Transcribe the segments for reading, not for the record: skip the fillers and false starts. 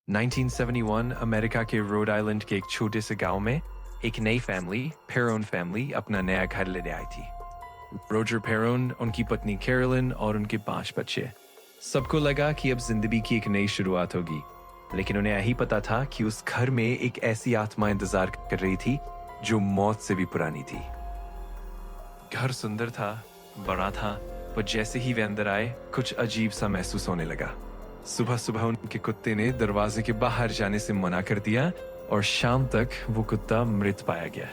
1971 America के Rhode Island के एक छोटे से गांव में एक नई फैमिली, पेरोन फैमिली, अपना नया घर लेने आई थी। रोजर पेरोन, उनकी पत्नी कैरोलिन और उनके 5 बच्चे। सबको लगा कि अब जिंदगी की एक नई शुरुआत होगी, लेकिन उन्हें यही पता था कि उस घर में एक ऐसी आत्मा इंतजार कर रही थी जो मौत से भी पुरानी थी। घर सुंदर था, बड़ा था, पर जैसे ही वे अंदर आए कुछ अजीब सा महसूस होने लगा। सुबह सुबह उनके कुत्ते ने दरवाजे के बाहर जाने से मना कर दिया और शाम तक वो कुत्ता मृत पाया गया।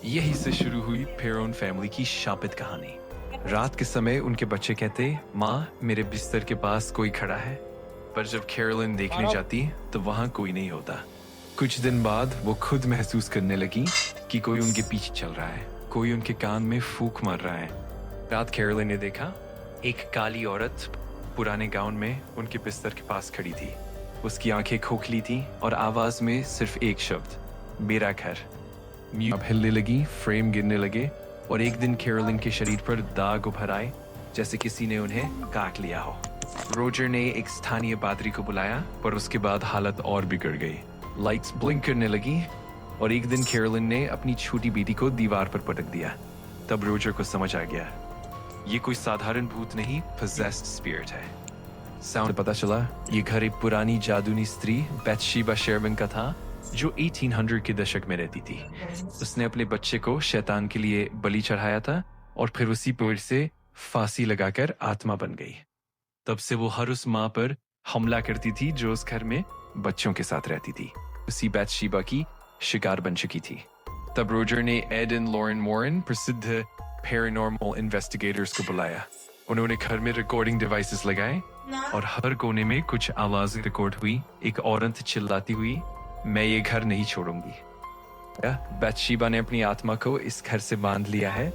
यही से शुरू हुई पेरोन फैमिली की शापित कहानी। रात के समय उनके बच्चे कहते, माँ मेरे बिस्तर के पास कोई खड़ा है, पर जब कैरोलिन देखने जाती तो वहां कोई नहीं होता। कुछ दिन बाद वो खुद महसूस करने लगी कि कोई उनके पीछे चल रहा है, कोई उनके कान में फूंक मार रहा है। रात कैरोलिन ने देखा एक काली औरत पुराने गाउन में उनके बिस्तर के पास खड़ी थी। उसकी आंखें खोखली थी और आवाज में सिर्फ एक शब्द, मेरा घर। अब हिलने लगी, फ्रेम गिरने लगे और एक दिन कैरोलिन के शरीर पर दाग उभर आए जैसे किसी ने उन्हें काट लिया हो। रोजर ने एक स्थानीय पादरी को बुलाया, पर उसके बाद हालत और बिगड़ गई। लाइट्स ब्लिंक करने लगी और एक दिन कैरोलिन ने अपनी छोटी बेटी को दीवार पर पटक दिया। तब रोजर को समझ आ गया, ये कोई साधारण भूत नहीं, possessed स्पिरिट है। साउंड पता चला ये घर एक पुरानी जादूनी स्त्री बैथशेबा शेरमन का था जो 1800 के दशक में रहती थी। उसने अपने बच्चे को शैतान के लिए बलि चढ़ाया था और फिर उसी पेड़ से फांसी लगाकर आत्मा बन गई। तब से वो हर उस माँ पर हमला करती थी जो उस घर में बच्चों के साथ रहती थी। उसी बैथशेबा की शिकार बन चुकी थी। तब रोजर ने एड एंड लॉरेन मॉरन, प्रसिद्ध पैरानॉर्मल इन्वेस्टिगेटर्स को बुलाया। उन्होंने घर में रिकॉर्डिंग डिवाइसेस लगाए और हर कोने में कुछ आवाज रिकॉर्ड हुई। एक औरत चिल्लाती हुई, मैं ये घर नहीं छोड़ूंगी। बैथशेबा ने अपनी आत्मा को इस घर से बांध लिया है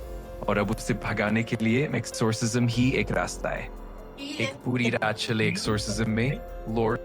और अब उसे भगाने के लिए एक्सोर्सिज्म ही एक रास्ता है। एक पूरी रात चले एक्सोर्सिज्म में लॉर्ड